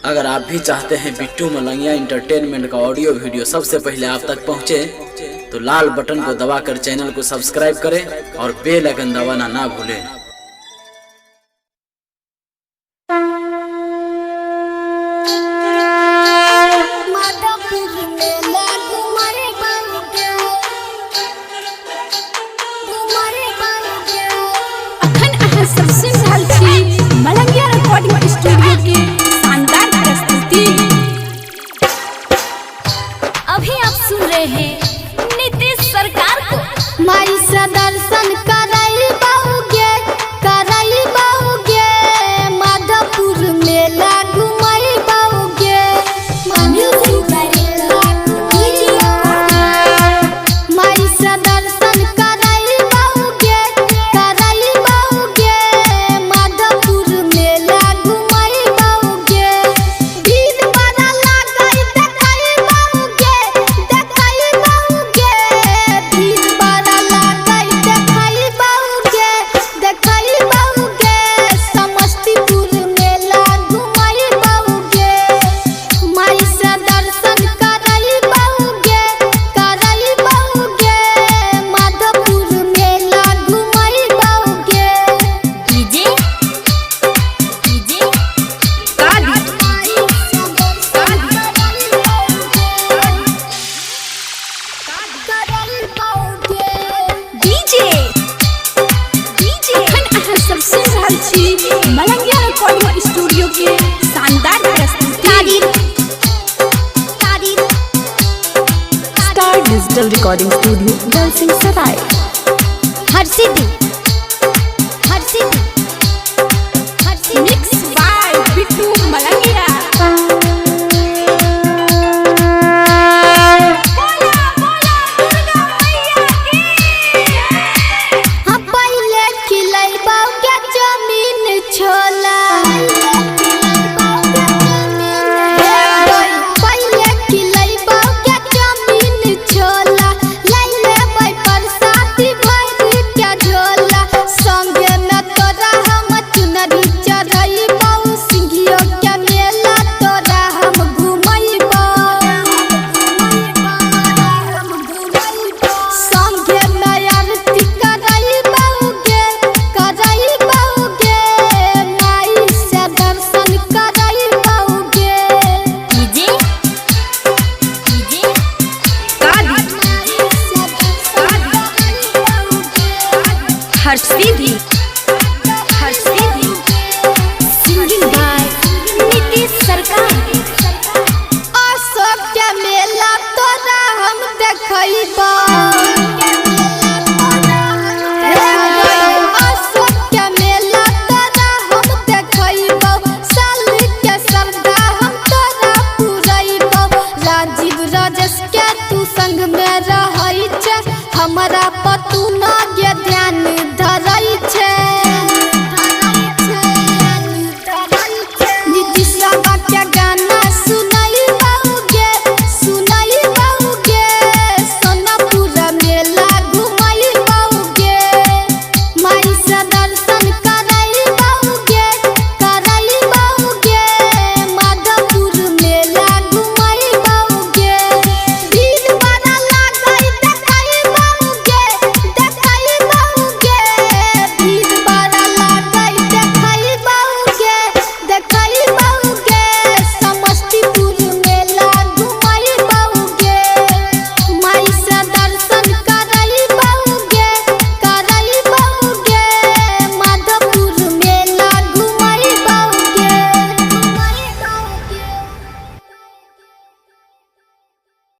अगर आप भी चाहते हैं बिट्टू मलंगिया इंटरटेनमेंट का ऑडियो वीडियो सबसे पहले आप तक पहुंचे, तो लाल बटन को दबाकर चैनल को सब्सक्राइब करें और बेल आइकन दबाना ना भूलें। मलंगिया रिकॉर्डिंग स्टूडियो की शानदार प्रस्तुति। अभी आप सुन रहे हैं नीतीश सरकार को। माई से दर्शन करई बाऊगे माधोपुर मेला घुमई बाऊगे। माई से दर्शन करई बाऊगे माधोपुर मेला घुमई बाऊगे। भीड़ बड़ा लागई देखई बाऊगे भीड़ बड़ा लागई देखई बाऊगे समस्तीपुर मेला घुमई बाऊगे। माई से दर्शन करई बाऊगे माधोपुर मेला घुमई बाऊगे। डीजे काली अखन सब सुन रहल छी मलंगिया रिकॉर्डिंग स्टूडियो के शानदार प्रस्तुति। Star digital recording studio Dalsinghsarai. Harsiddhi mix by Bittu Malangiya. हम पहले खिलई बाऊगे जमीन छोला। पहले खिलई बाऊगे जमीन छोला। लैले बाई परसाती भर के झोला। संगे न तोरा हम चुनरी चढ़ई बाऊ सिंघियो के मेला तोरा हम घुमई संगे में आरती करई बाऊगे माई से दर्शन करई बाऊगे। डीजे काली हर्षी